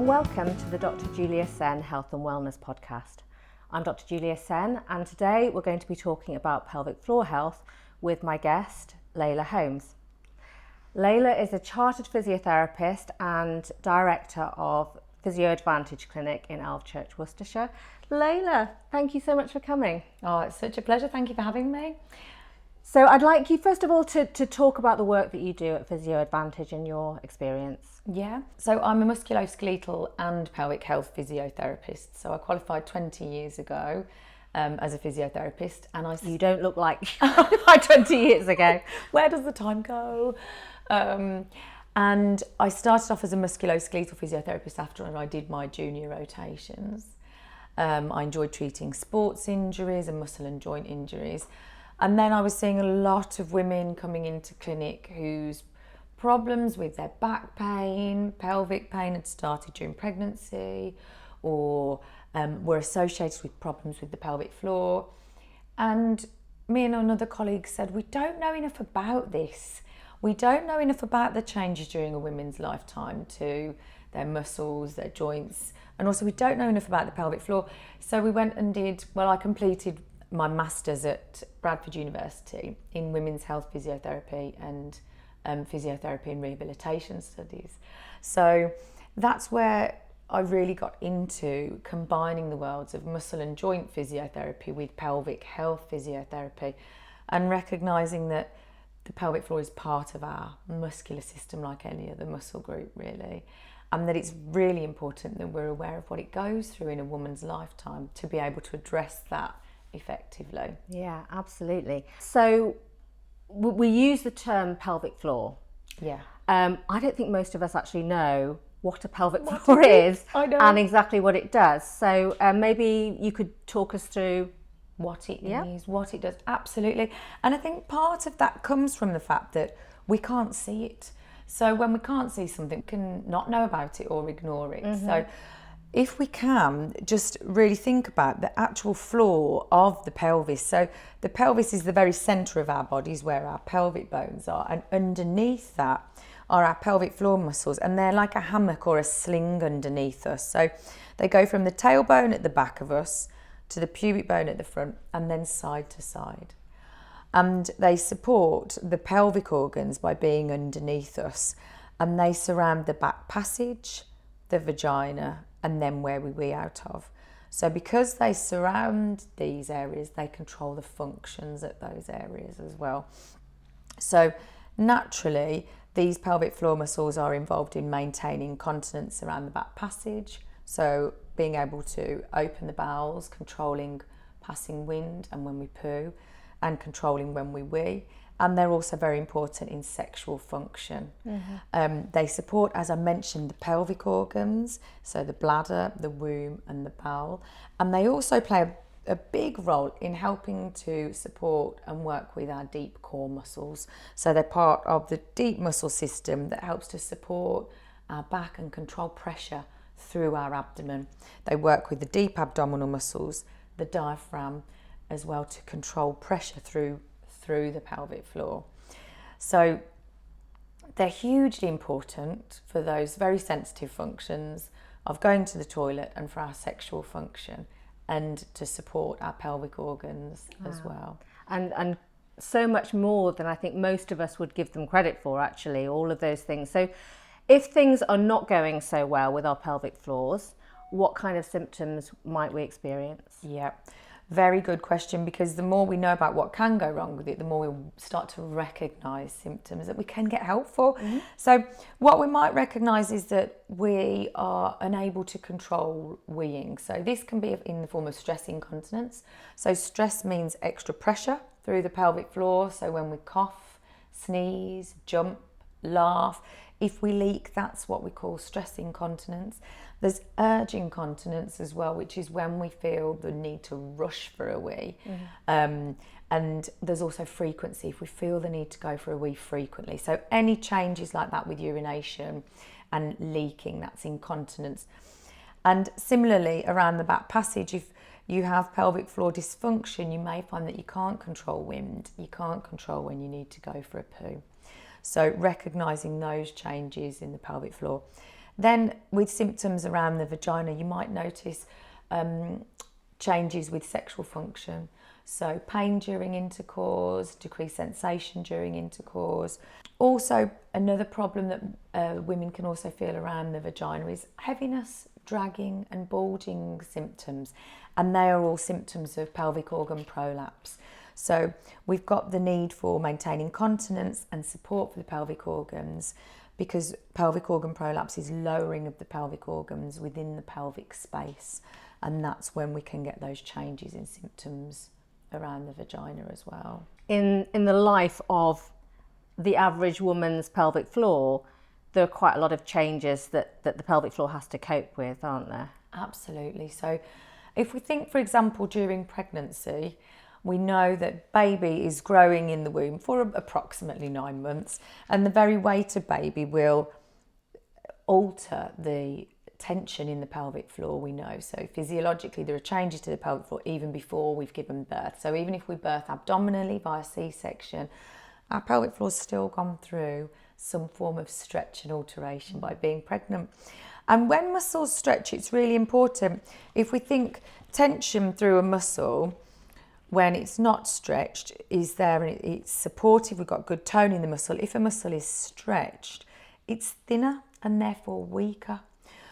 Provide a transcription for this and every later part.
and welcome to the Dr. Julia Sen Health and Wellness podcast. I'm Dr. Julia Sen, and today we're going to be talking about pelvic floor health with my guest, Leila Holmes. Leila is a chartered physiotherapist and director of Physio Advantage Clinic in Alvechurch, Worcestershire. Leila, thank you so much for coming. Oh, it's such a pleasure. Thank you for having me. So I'd like you, first of all, to talk about the work that you do at Physio Advantage and your experience. Yeah, so I'm a musculoskeletal and pelvic health physiotherapist. So I qualified 20 years ago as a physiotherapist. And You don't look like you qualified 20 years ago. Where does the time go? And I started off as a musculoskeletal physiotherapist after I did my junior rotations. I enjoyed treating sports injuries and muscle and joint injuries. And then I was seeing a lot of women coming into clinic whose problems with their back pain, pelvic pain had started during pregnancy, or were associated with problems with the pelvic floor. And me and another colleague said, we don't know enough about this. We don't know enough about the changes during a woman's lifetime to their muscles, their joints, and also we don't know enough about the pelvic floor. So we went and I completed my master's at Bradford University in women's health physiotherapy and physiotherapy and rehabilitation studies. So that's where I really got into combining the worlds of muscle and joint physiotherapy with pelvic health physiotherapy, and recognising that the pelvic floor is part of our muscular system like any other muscle group, really, and that it's really important that we're aware of what it goes through in a woman's lifetime to be able to address that effectively. Yeah, absolutely. So we use the term pelvic floor. Yeah. I don't think most of us actually know what a pelvic floor is and exactly what it does. So maybe you could talk us through what it is, what it does. Absolutely. And I think part of that comes from the fact that we can't see it. So when we can't see something, we can not know about it or ignore it. Mm-hmm. So if we can just really think about the actual floor of the pelvis. So the pelvis is the very centre of our bodies where our pelvic bones are, and underneath that are our pelvic floor muscles, and they're like a hammock or a sling underneath us. So they go from the tailbone at the back of us to the pubic bone at the front, and then side to side. And they support the pelvic organs by being underneath us, and they surround the back passage, the vagina, and then where we wee out of. So because they surround these areas, they control the functions at those areas as well. So naturally, these pelvic floor muscles are involved in maintaining continence around the back passage. So being able to open the bowels, controlling passing wind and when we poo, and controlling when we wee. And they're also very important in sexual function. Mm-hmm. They support, as I mentioned, the pelvic organs, so the bladder, the womb and the bowel. And they also play a big role in helping to support and work with our deep core muscles. So they're part of the deep muscle system that helps to support our back and control pressure through our abdomen. They work with the deep abdominal muscles, the diaphragm, as well, to control pressure through the pelvic floor. So they're hugely important for those very sensitive functions of going to the toilet and for our sexual function, and to support our pelvic organs as well. And so much more than I think most of us would give them credit for, actually, all of those things. So if things are not going so well with our pelvic floors, what kind of symptoms might we experience? Yeah. Very good question, because the more we know about what can go wrong with it, the more we start to recognise symptoms that we can get help for. Mm-hmm. So what we might recognise is that we are unable to control weeing. So this can be in the form of stress incontinence. So stress means extra pressure through the pelvic floor. So when we cough, sneeze, jump, laugh, if we leak, that's what we call stress incontinence. There's urge incontinence as well, which is when we feel the need to rush for a wee. Mm-hmm. And there's also frequency, if we feel the need to go for a wee frequently. So any changes like that with urination and leaking, that's incontinence. And similarly, around the back passage, if you have pelvic floor dysfunction, you may find that you can't control wind, you can't control when you need to go for a poo. So recognising those changes in the pelvic floor. Then with symptoms around the vagina, you might notice changes with sexual function. So pain during intercourse, decreased sensation during intercourse. Also, another problem that women can also feel around the vagina is heaviness, dragging and bulging symptoms. And they are all symptoms of pelvic organ prolapse. So we've got the need for maintaining continence and support for the pelvic organs, because pelvic organ prolapse is lowering of the pelvic organs within the pelvic space. And that's when we can get those changes in symptoms around the vagina as well. In the life of the average woman's pelvic floor, there are quite a lot of changes that the pelvic floor has to cope with, aren't there? Absolutely. So if we think, for example, during pregnancy, we know that baby is growing in the womb for approximately 9 months, and the very weight of baby will alter the tension in the pelvic floor, we know. So physiologically there are changes to the pelvic floor even before we've given birth. So even if we birth abdominally via C-section, our pelvic floor's still gone through some form of stretch and alteration by being pregnant. And when muscles stretch, it's really important. If we think tension through a muscle, when it's not stretched, is there and it's supportive, we've got good tone in the muscle. If a muscle is stretched, it's thinner and therefore weaker.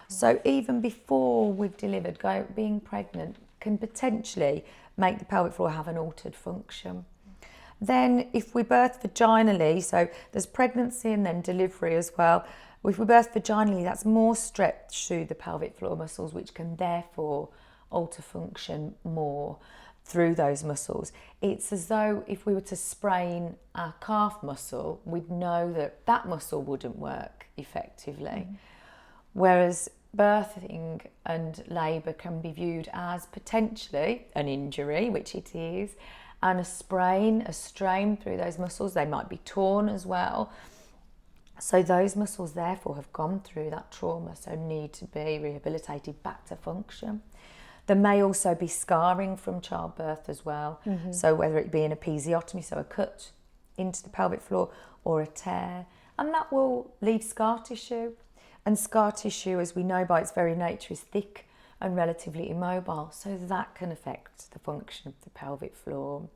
So even before we've delivered, being pregnant can potentially make the pelvic floor have an altered function. Then if we birth vaginally, so there's pregnancy and then delivery as well. If we birth vaginally, that's more stretch through the pelvic floor muscles, which can therefore alter function more through those muscles. It's as though if we were to sprain our calf muscle, we'd know that that muscle wouldn't work effectively. Whereas birthing and labour can be viewed as potentially an injury, which it is, and a sprain, a strain through those muscles. They might be torn as well. So those muscles therefore have gone through that trauma, so need to be rehabilitated back to function. There may also be scarring from childbirth as well. So whether it be an episiotomy, so a cut into the pelvic floor, or a tear, and that will leave scar tissue. And scar tissue, as we know by its very nature, is thick and relatively immobile, so that can affect the function of the pelvic floor.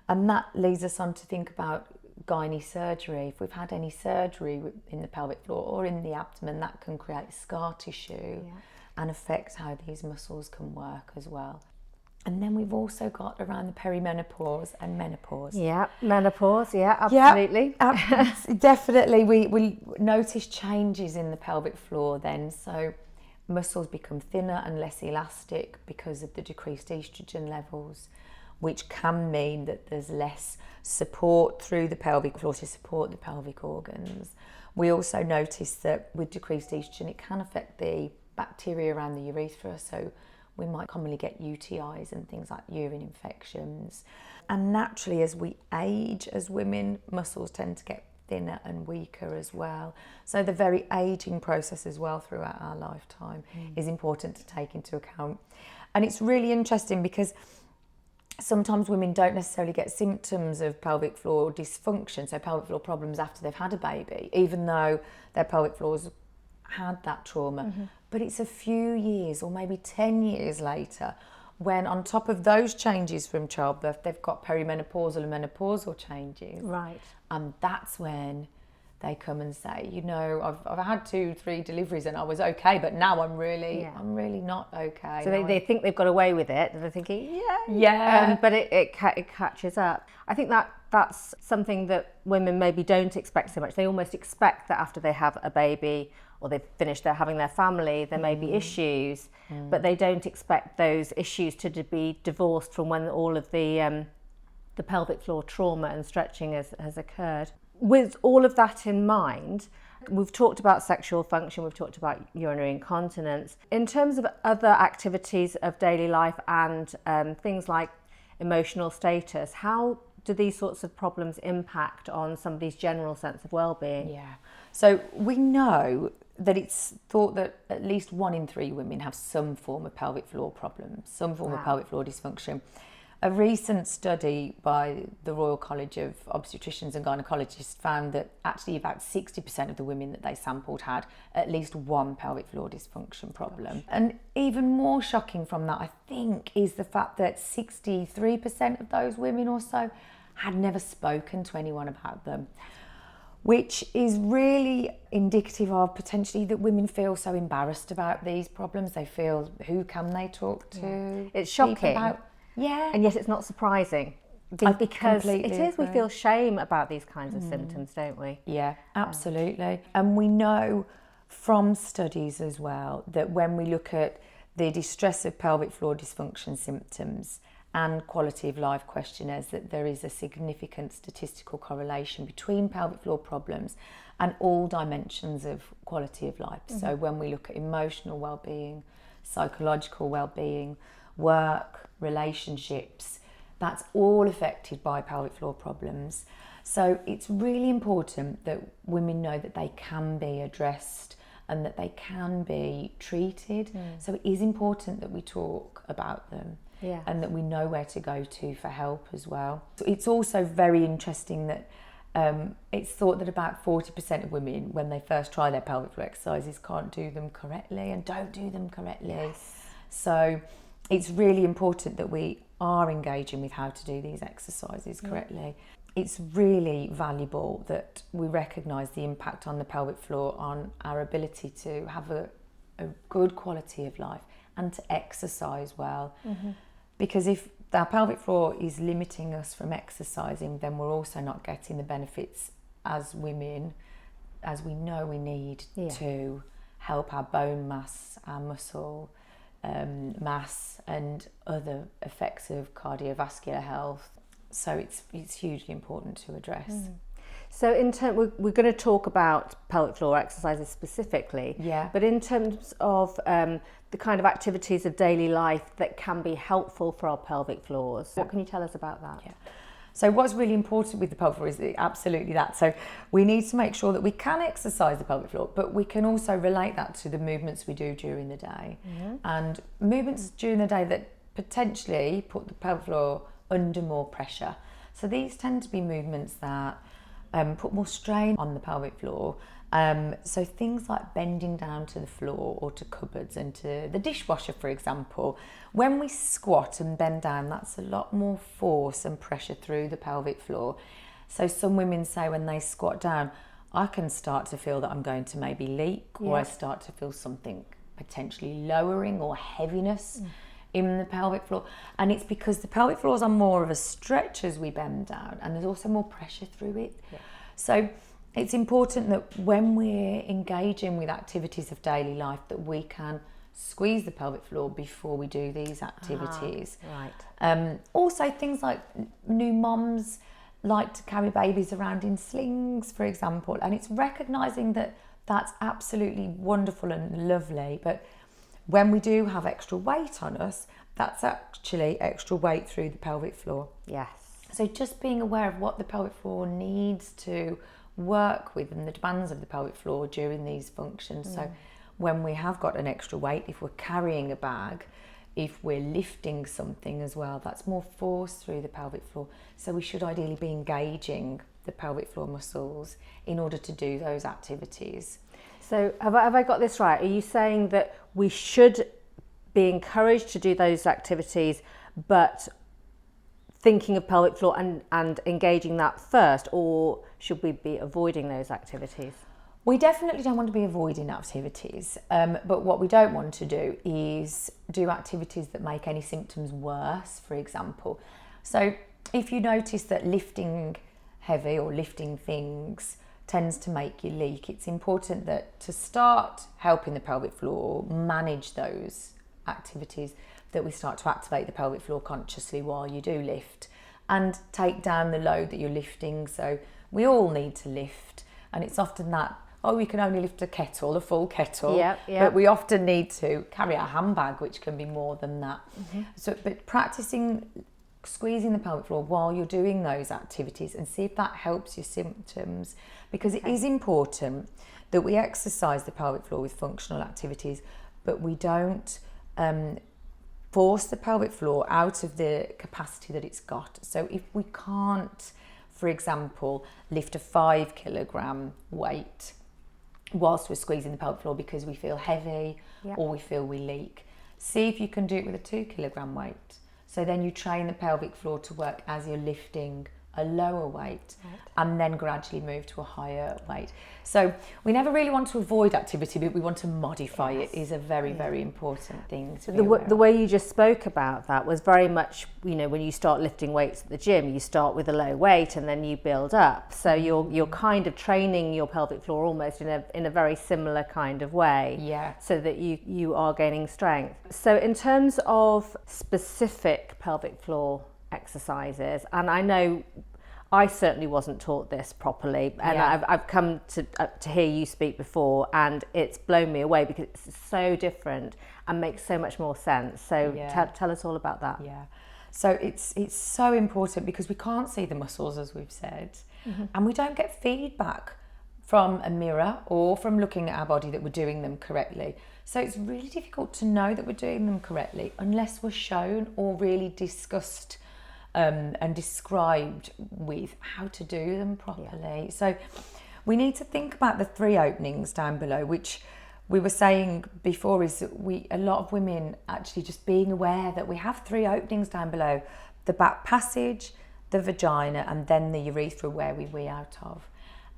And that leads us on to think about gynae surgery. If we've had any surgery in the pelvic floor or in the abdomen, that can create scar tissue and affect how these muscles can work as well. And then we've also got around the perimenopause and menopause. Yeah, menopause, yeah, absolutely. Yeah, definitely. We notice changes in the pelvic floor then. So muscles become thinner and less elastic because of the decreased estrogen levels, which can mean that there's less support through the pelvic floor to support the pelvic organs. We also notice that with decreased estrogen, it can affect the bacteria around the urethra. So we might commonly get UTIs and things like urine infections. And naturally, as we age as women, muscles tend to get thinner and weaker as well. So the very ageing process as well throughout our lifetime is important to take into account. And it's really interesting because sometimes women don't necessarily get symptoms of pelvic floor dysfunction, so pelvic floor problems after they've had a baby, even though their pelvic floors had that trauma. But it's a few years or maybe 10 years later when on top of those changes from childbirth, they've got perimenopausal and menopausal changes. Right. And that's when they come and say, you know, I've had 2-3 deliveries and I was okay, but now I'm really not okay. So they think they've got away with it, and they're thinking, but it catches up. I think that's something that women maybe don't expect so much. They almost expect that after they have a baby or they've finished having their family, there may be issues, but they don't expect those issues to be divorced from when all of the pelvic floor trauma and stretching has occurred. With all of that in mind, we've talked about sexual function, we've talked about urinary incontinence. In terms of other activities of daily life and things like emotional status, how do these sorts of problems impact on somebody's general sense of well-being? Yeah. So we know that it's thought that at least 1 in 3 women have some form of pelvic floor problem, some form of pelvic floor dysfunction. A recent study by the Royal College of Obstetricians and Gynecologists found that actually about 60% of the women that they sampled had at least one pelvic floor dysfunction problem. And even more shocking from that, I think, is the fact that 63% of those women or so had never spoken to anyone about them, which is really indicative of potentially that women feel so embarrassed about these problems. They feel, who can they talk to? Yeah. It's shocking. Yeah. And yet it's not surprising because it is, we feel shame about these kinds of symptoms, don't we? Yeah, absolutely. And we know from studies as well that when we look at the distress of pelvic floor dysfunction symptoms and quality of life questionnaires, that there is a significant statistical correlation between pelvic floor problems and all dimensions of quality of life. Mm-hmm. So when we look at emotional well-being, psychological well-being, work, relationships, that's all affected by pelvic floor problems. So it's really important that women know that they can be addressed and that they can be treated. So it is important that we talk about them. Yeah. And that we know where to go to for help as well. So it's also very interesting that it's thought that about 40% of women, when they first try their pelvic floor exercises, can't do them correctly and don't do them correctly. Yes. So it's really important that we are engaging with how to do these exercises correctly. It's really valuable that we recognise the impact on the pelvic floor on our ability to have a good quality of life and to exercise well. Because if our pelvic floor is limiting us from exercising, then we're also not getting the benefits as women, as we know we need to help our bone mass, our muscle mass, and other effects of cardiovascular health. So it's hugely important to address. So we're going to talk about pelvic floor exercises specifically, but in terms of the kind of activities of daily life that can be helpful for our pelvic floors, what can you tell us about that? Yeah. So what's really important with the pelvic floor is absolutely that. So we need to make sure that we can exercise the pelvic floor, but we can also relate that to the movements we do during the day. And movements during the day that potentially put the pelvic floor under more pressure. So these tend to be movements that put more strain on the pelvic floor. So things like bending down to the floor or to cupboards and to the dishwasher, for example. When we squat and bend down, that's a lot more force and pressure through the pelvic floor. So some women say when they squat down, I can start to feel that I'm going to maybe leak, or I start to feel something potentially lowering or heaviness in the pelvic floor. And it's because the pelvic floor is on more of a stretch as we bend down, and there's also more pressure through it. So it's important that when we're engaging with activities of daily life, that we can squeeze the pelvic floor before we do these activities. Also things like new moms like to carry babies around in slings, for example, and it's recognising that that's absolutely wonderful and lovely, but when we do have extra weight on us, that's actually extra weight through the pelvic floor. Yes. So just being aware of what the pelvic floor needs to work with and the demands of the pelvic floor during these functions. So when we have got an extra weight, if we're carrying a bag, if we're lifting something as well, that's more force through the pelvic floor. So we should ideally be engaging the pelvic floor muscles in order to do those activities. So have I got this right? Are you saying that we should be encouraged to do those activities, but thinking of pelvic floor and engaging that first, or should we be avoiding those activities? We definitely don't want to be avoiding activities, but what we don't want to do is do activities that make any symptoms worse, for example. So if you notice that lifting heavy or lifting things tends to make you leak, it's important that to start helping the pelvic floor manage those activities, that we start to activate the pelvic floor consciously while you do lift and take down the load that you're lifting. So we all need to lift, and it's often that, we can only lift a kettle, a full kettle, but we often need to carry a handbag, which can be more than that. So, but practicing squeezing the pelvic floor while you're doing those activities and see if that helps your symptoms, because it is important that we exercise the pelvic floor with functional activities, but we don't force the pelvic floor out of the capacity that it's got. So if we can't, for example, lift a 5 kilogram weight whilst we're squeezing the pelvic floor because we feel heavy or we feel we leak, see if you can do it with a 2 kilogram weight. So then you train the pelvic floor to work as you're lifting a lower weight, and then gradually move to a higher weight. So we never really want to avoid activity, but we want to modify it is a very, very important thing to be aware of. The way you just spoke about that was very much, when you start lifting weights at the gym, you start with a low weight and then you build up. So you're kind of training your pelvic floor almost in a very similar kind of way. Yeah. So that you are gaining strength. So in terms of specific pelvic floor exercises, and I know I certainly wasn't taught this properly, and I've come to hear you speak before, and it's blown me away because it's so different and makes so much more sense. So tell us all about that. Yeah. So it's so important because we can't see the muscles, as we've said, and we don't get feedback from a mirror or from looking at our body that we're doing them correctly. So it's really difficult to know that we're doing them correctly unless we're shown or really discussed and described with how to do them properly. So we need to think about the 3 openings down below, which we were saying before is that a lot of women actually just being aware that we have 3 openings down below: the back passage, the vagina, and then the urethra where we wee out of.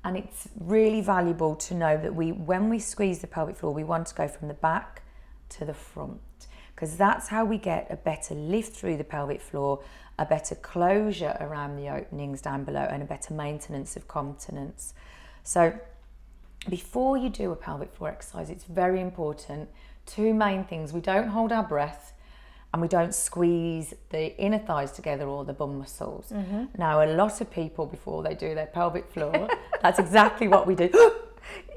And it's really valuable to know that when we squeeze the pelvic floor, we want to go from the back to the front, because that's how we get a better lift through the pelvic floor, a better closure around the openings down below, and a better maintenance of continence. So before you do a pelvic floor exercise, it's very important, 2 main things: we don't hold our breath, and we don't squeeze the inner thighs together or the bum muscles. Now, a lot of people, before they do their pelvic floor, that's exactly what we do.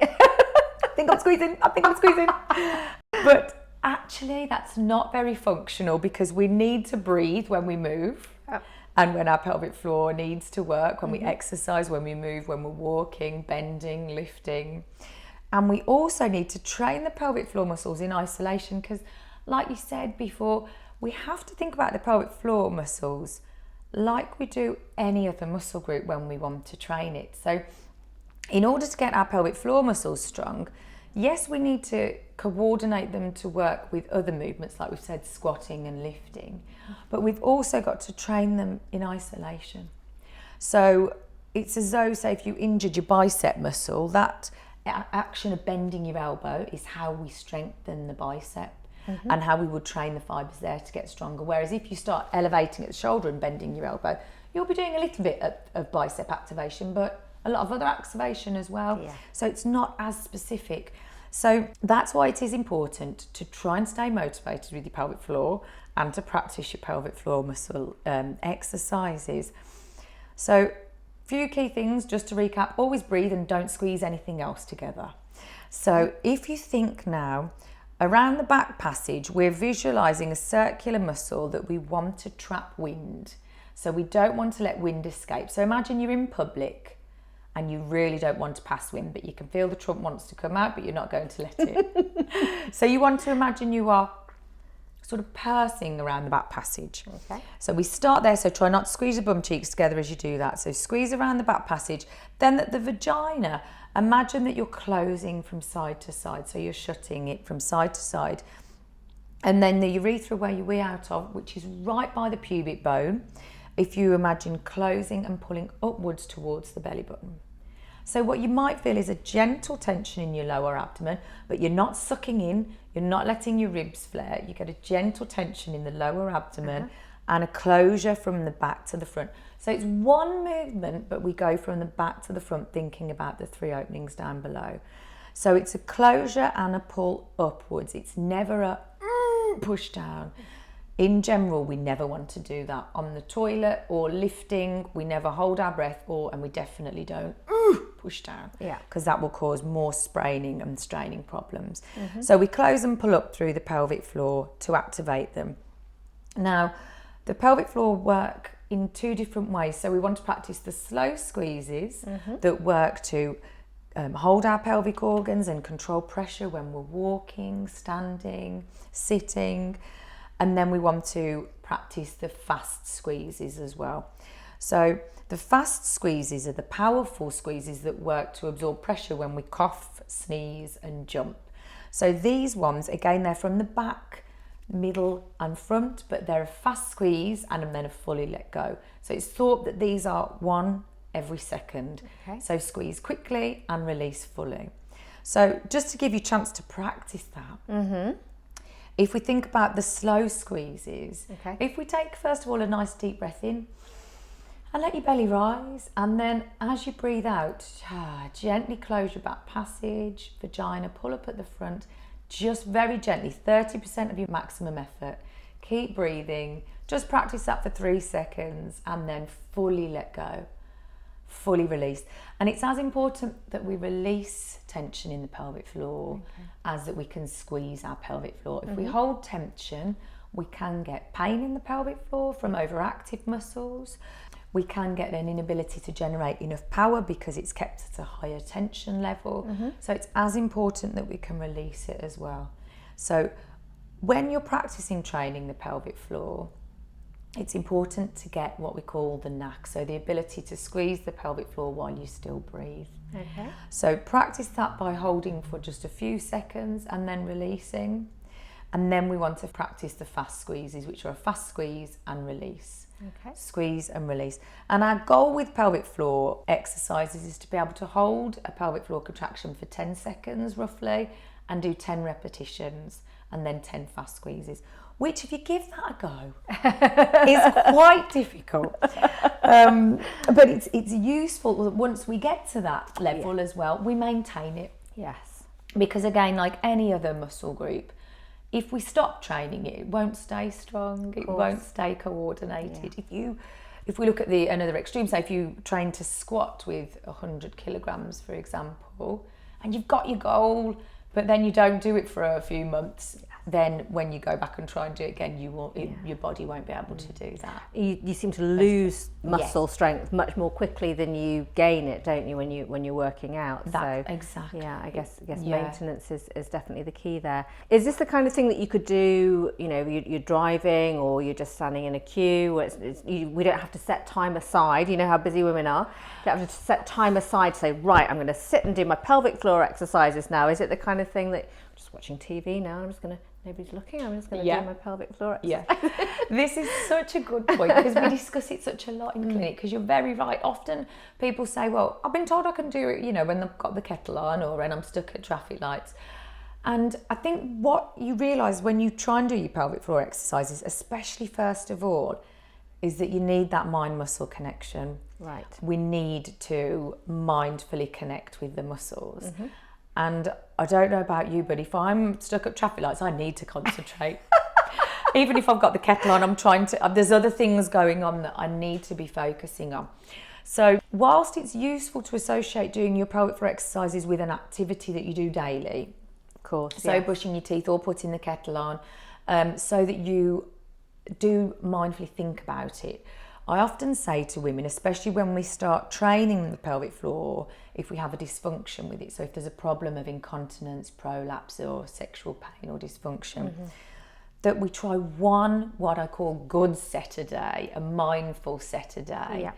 I think I'm squeezing. But actually, that's not very functional, because we need to breathe when we move, and when our pelvic floor needs to work, when we exercise, when we move, when we're walking, bending, lifting. And we also need to train the pelvic floor muscles in isolation, because like you said before, we have to think about the pelvic floor muscles like we do any other muscle group when we want to train it. So in order to get our pelvic floor muscles strong, yes, we need to coordinate them to work with other movements, like we've said, squatting and lifting, but we've also got to train them in isolation. So it's as though, say, if you injured your bicep muscle, that action of bending your elbow is how we strengthen the bicep and how we would train the fibres there to get stronger. Whereas if you start elevating at the shoulder and bending your elbow, you'll be doing a little bit of bicep activation, but a lot of other activation as well. So it's not as specific. So that's why it is important to try and stay motivated with your pelvic floor and to practice your pelvic floor muscle exercises. So few key things, just to recap: always breathe and don't squeeze anything else together. So if you think now, around the back passage, we're visualising a circular muscle that we want to trap wind. So we don't want to let wind escape. So imagine you're in public and you really don't want to pass wind, but you can feel the trunk wants to come out, but you're not going to let it. So you want to imagine you are sort of pursing around the back passage. Okay. So we start there, so try not to squeeze your bum cheeks together as you do that. So squeeze around the back passage. Then at the vagina, imagine that you're closing from side to side, so you're shutting it from side to side. And then the urethra, where you wee out of, which is right by the pubic bone, if you imagine closing and pulling upwards towards the belly button. So what you might feel is a gentle tension in your lower abdomen, but you're not sucking in, you're not letting your ribs flare. You get a gentle tension in the lower abdomen and a closure from the back to the front. So it's one movement, but we go from the back to the front, thinking about the 3 openings down below. So it's a closure and a pull upwards. It's never a push down. In general, we never want to do that. On the toilet or lifting, we never hold our breath, and we definitely don't push down, because that will cause more spraining and straining problems. So we close and pull up through the pelvic floor to activate them. Now, the pelvic floor work in 2 different ways. So we want to practice the slow squeezes that work to hold our pelvic organs and control pressure when we're walking, standing, sitting. And then we want to practice the fast squeezes as well. So the fast squeezes are the powerful squeezes that work to absorb pressure when we cough, sneeze and jump. So these ones, again, they're from the back, middle and front, but they're a fast squeeze and then a fully let go. So it's thought that these are one every second. Okay. So squeeze quickly and release fully. So just to give you a chance to practice that, if we think about the slow squeezes, if we take first of all a nice deep breath in and let your belly rise, and then as you breathe out, gently close your back passage, vagina, pull up at the front, just very gently, 30% of your maximum effort. Keep breathing, just practice that for 3 seconds and then fully let go, fully release. And it's as important that we release tension in the pelvic floor as that we can squeeze our pelvic floor. If we hold tension, we can get pain in the pelvic floor from overactive muscles. We can get an inability to generate enough power because it's kept at a higher tension level. So it's as important that we can release it as well. So when you're practicing training the pelvic floor, it's important to get what we call the knack, so the ability to squeeze the pelvic floor while you still breathe. So practice that by holding for just a few seconds and then releasing. And then we want to practice the fast squeezes, which are a fast squeeze and release. Squeeze and release. And our goal with pelvic floor exercises is to be able to hold a pelvic floor contraction for 10 seconds roughly and do 10 repetitions and then 10 fast squeezes, which if you give that a go is quite difficult. But it's useful that once we get to that level as well, we maintain it. Yes. Because again, like any other muscle group, if we stop training it, it won't stay strong, it won't stay coordinated. If we look at another extreme, say if you train to squat with 100 kilograms, for example, and you've got your goal, but then you don't do it for a few months, then when you go back and try and do it again, your body won't be able to do that. You seem to lose muscle strength much more quickly than you gain it, don't you, when you're working out? Exactly. Yeah, I guess maintenance is definitely the key there. Is this the kind of thing that you could do, you're driving or you're just standing in a queue? We don't have to set time aside, you know how busy women are. You don't have to set time aside to say, right, I'm going to sit and do my pelvic floor exercises now. Is it the kind of thing that, I'm just watching TV now, nobody's looking, I'm just going to do my pelvic floor exercise. This is such a good point because we discuss it such a lot in clinic, because you're very right. Often people say, well, I've been told I can do it, when they've got the kettle on or when I'm stuck at traffic lights. And I think what you realise when you try and do your pelvic floor exercises, especially first of all, is that you need that mind-muscle connection. Right. We need to mindfully connect with the muscles. And I don't know about you, but if I'm stuck at traffic lights, I need to concentrate. Even if I've got the kettle on, there's other things going on that I need to be focusing on. So whilst it's useful to associate doing your pelvic floor exercises with an activity that you do daily, of course, so brushing your teeth or putting the kettle on, so that you do mindfully think about it. I often say to women, especially when we start training the pelvic floor, if we have a dysfunction with it, so if there's a problem of incontinence, prolapse or sexual pain or dysfunction, that we try one, what I call good set a day, a mindful set a day.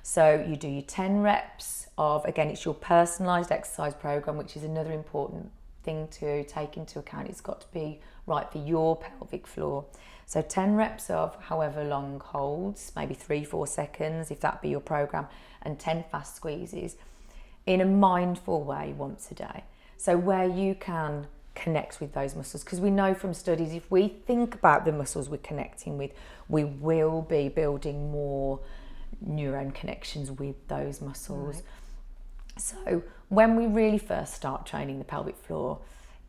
So you do your 10 reps of, again, it's your personalised exercise programme, which is another important thing to take into account. It's got to be right for your pelvic floor. So 10 reps of however long holds, maybe 3-4 seconds, if that be your programme, and 10 fast squeezes in a mindful way once a day. So where you can connect with those muscles, because we know from studies, if we think about the muscles we're connecting with, we will be building more neuron connections with those muscles. Right. So when we really first start training the pelvic floor,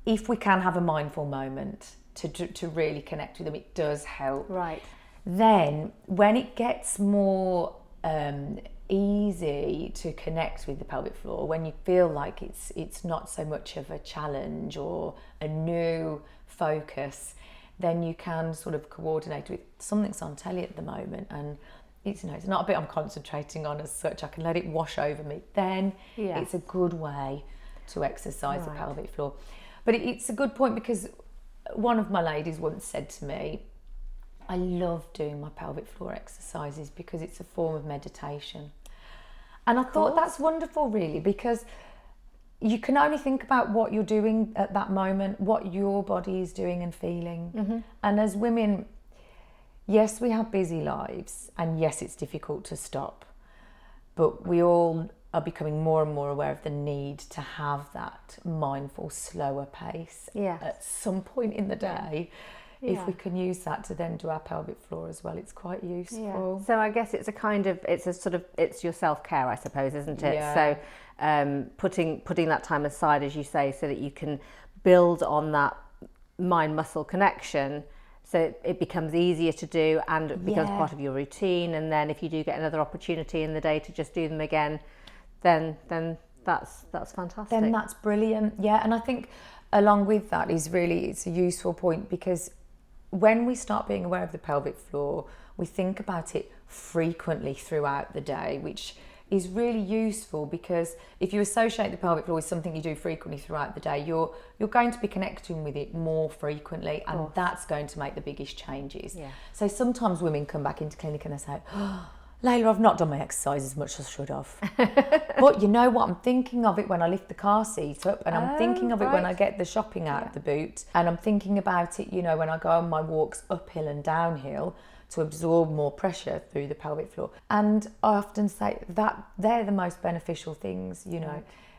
if we can have a mindful moment to really connect with them, it does help. Right. Then when it gets more easy to connect with the pelvic floor, when you feel like it's not so much of a challenge or a new focus, then you can sort of coordinate with something's on telly at the moment, and it's not a bit I'm concentrating on as such. I can let it wash over me. Then it's a good way to exercise the pelvic floor. But it's a good point, because one of my ladies once said to me, I love doing my pelvic floor exercises because it's a form of meditation. And I thought that's wonderful, really, because you can only think about what you're doing at that moment, what your body is doing and feeling. And as women, yes, we have busy lives, and yes, it's difficult to stop, but we all are becoming more and more aware of the need to have that mindful, slower pace at some point in the day. If we can use that to then do our pelvic floor as well, it's quite useful. So I guess it's it's your self-care, I suppose, isn't it? Yeah. So putting that time aside, as you say, so that you can build on that mind-muscle connection, so it becomes easier to do and it becomes part of your routine. And then if you do get another opportunity in the day to just do them again, then that's fantastic. Then that's brilliant. Yeah, and I think along with that it's a useful point, because when we start being aware of the pelvic floor, we think about it frequently throughout the day, which is really useful, because if you associate the pelvic floor with something you do frequently throughout the day, you're going to be connecting with it more frequently, and that's going to make the biggest changes. So sometimes women come back into clinic and they say, oh, Leila, I've not done my exercise as much as I should have. But you know what? I'm thinking of it when I lift the car seat up, and I'm thinking of it when I get the shopping out of the boot, and I'm thinking about it, when I go on my walks uphill and downhill to absorb more pressure through the pelvic floor. And I often say that they're the most beneficial things,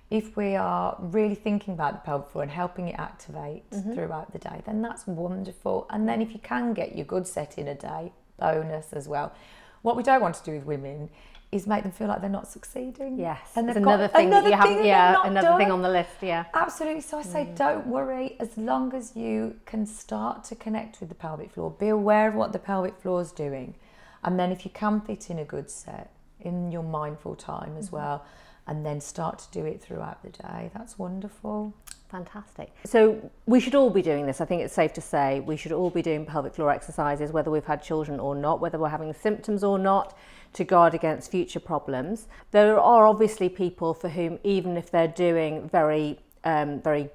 If we are really thinking about the pelvic floor and helping it activate throughout the day, then that's wonderful. And then if you can get your good set in a day, bonus as well. What we don't want to do with women is make them feel like they're not succeeding. Yes, and there's another thing that you haven't, another thing on the list, Absolutely. So I say, don't worry, as long as you can start to connect with the pelvic floor, be aware of what the pelvic floor is doing, and then if you can fit in a good set in your mindful time as well, and then start to do it throughout the day, that's wonderful. Fantastic. So we should all be doing this. I think it's safe to say we should all be doing pelvic floor exercises, whether we've had children or not, whether we're having symptoms or not, to guard against future problems. There are obviously people for whom, even if they're doing very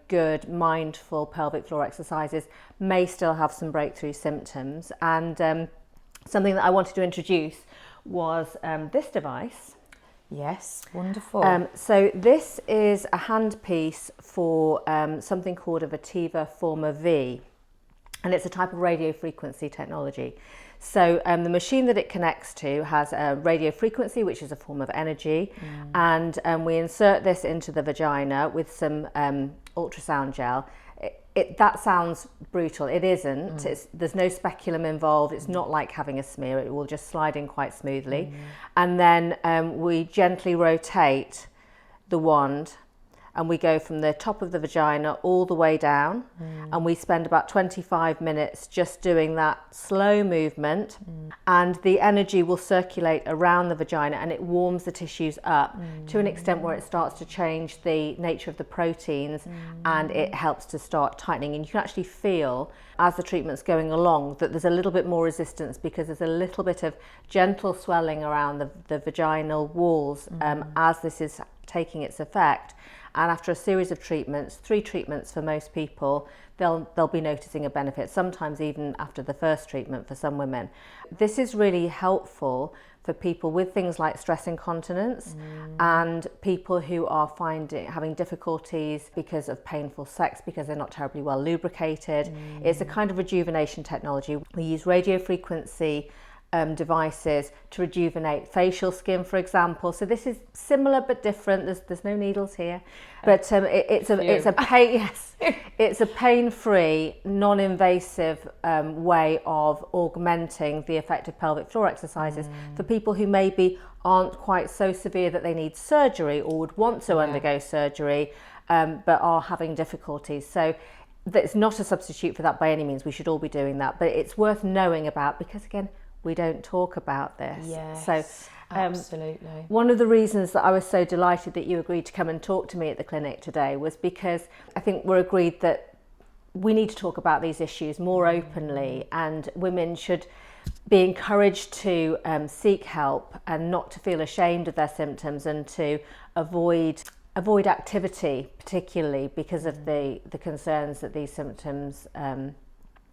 good mindful pelvic floor exercises, may still have some breakthrough symptoms. And something that I wanted to introduce was this device. Yes, wonderful. So this is a handpiece for something called a Vertiva Forma V, and it's a type of radio frequency technology. So the machine that it connects to has a radio frequency, which is a form of energy, and we insert this into the vagina with some ultrasound gel. That sounds brutal. It isn't. There's no speculum involved. It's not like having a smear. It will just slide in quite smoothly. And then we gently rotate the wand, and we go from the top of the vagina all the way down, and we spend about 25 minutes just doing that slow movement, and the energy will circulate around the vagina, and it warms the tissues up to an extent where it starts to change the nature of the proteins, and it helps to start tightening. And you can actually feel, as the treatment's going along, that there's a little bit more resistance, because there's a little bit of gentle swelling around the vaginal walls as this is taking its effect. And after a series of treatments, 3 treatments for most people, they'll be noticing a benefit, sometimes even after the first treatment for some women. This is really helpful for people with things like stress incontinence and people who are having difficulties because of painful sex, because they're not terribly well lubricated. It's a kind of rejuvenation technology. We use radio frequency devices to rejuvenate facial skin, for example. So this is similar but different. There's no needles here, but it's a pain-free, non-invasive way of augmenting the effect of pelvic floor exercises for people who maybe aren't quite so severe that they need surgery or would want to undergo surgery, but are having difficulties. So it's not a substitute for that by any means. We should all be doing that, but it's worth knowing about, because again, we don't talk about this. Yes, so absolutely. One of the reasons that I was so delighted that you agreed to come and talk to me at the clinic today was because I think we're agreed that we need to talk about these issues more openly, and women should be encouraged to seek help and not to feel ashamed of their symptoms, and to avoid activity, particularly because of the concerns that these symptoms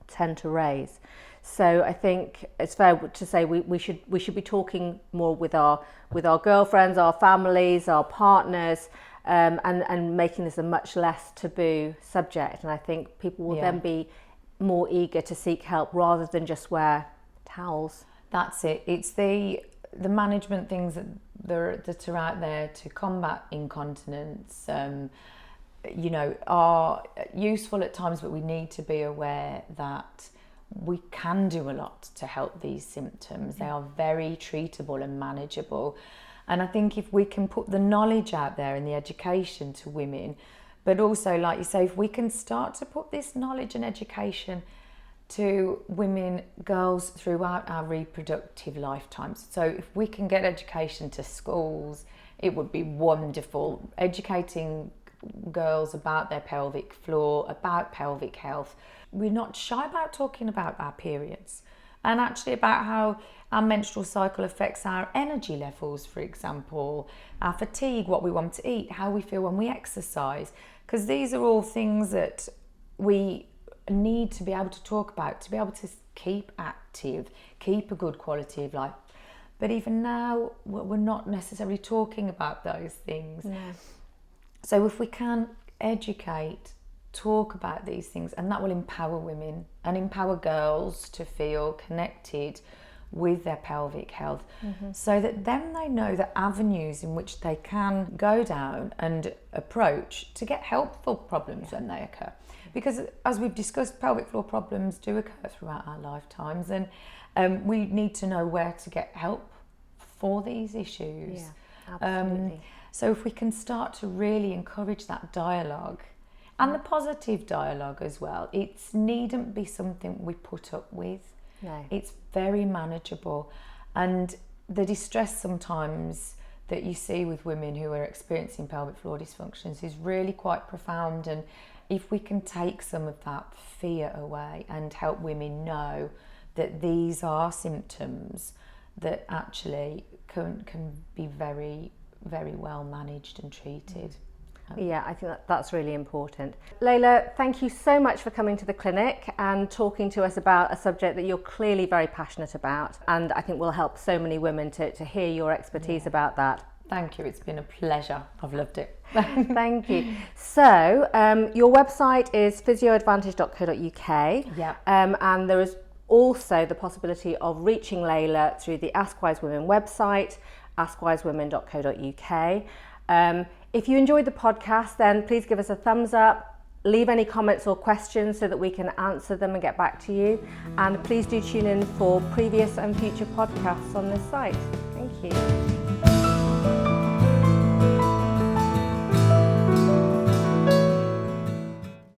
tend to raise. So I think it's fair to say we should be talking more with our girlfriends, our families, our partners, and making this a much less taboo subject. And I think people will then be more eager to seek help rather than just wear towels. That's it. It's the management things that are out there to combat incontinence, are useful at times, but we need to be aware that we can do a lot to help these symptoms. They are very treatable and manageable. And I think if we can put the knowledge out there and the education to women, but also, like you say, if we can start to put this knowledge and education to women, girls throughout our reproductive lifetimes. So if we can get education to schools, it would be wonderful. Educating girls about their pelvic floor, about pelvic health. We're not shy about talking about our periods, and actually about how our menstrual cycle affects our energy levels, for example, our fatigue, what we want to eat, how we feel when we exercise, because these are all things that we need to be able to talk about, to be able to keep active, keep a good quality of life. But even now, we're not necessarily talking about those things. No. So if we can educate, talk about these things, and that will empower women and empower girls to feel connected with their pelvic health, so that then they know the avenues in which they can go down and approach to get help for problems when they occur. Because as we've discussed, pelvic floor problems do occur throughout our lifetimes, and we need to know where to get help for these issues. Yeah, absolutely. So if we can start to really encourage that dialogue, and the positive dialogue as well, it needn't be something we put up with. No. It's very manageable. And the distress sometimes that you see with women who are experiencing pelvic floor dysfunctions is really quite profound. And if we can take some of that fear away and help women know that these are symptoms that actually can be very, very well managed and treated. Yeah, I think that's really important. Leila, thank you so much for coming to the clinic and talking to us about a subject that you're clearly very passionate about, and I think will help so many women to hear your expertise about that. Thank you, it's been a pleasure. I've loved it. Thank you. So, your website is physioadvantage.co.uk. Yeah. And there is also the possibility of reaching Leila through the Ask Wise Women website, askwisewomen.co.uk. If you enjoyed the podcast, then please give us a thumbs up, leave any comments or questions so that we can answer them and get back to you. And please do tune in for previous and future podcasts on this site. Thank you.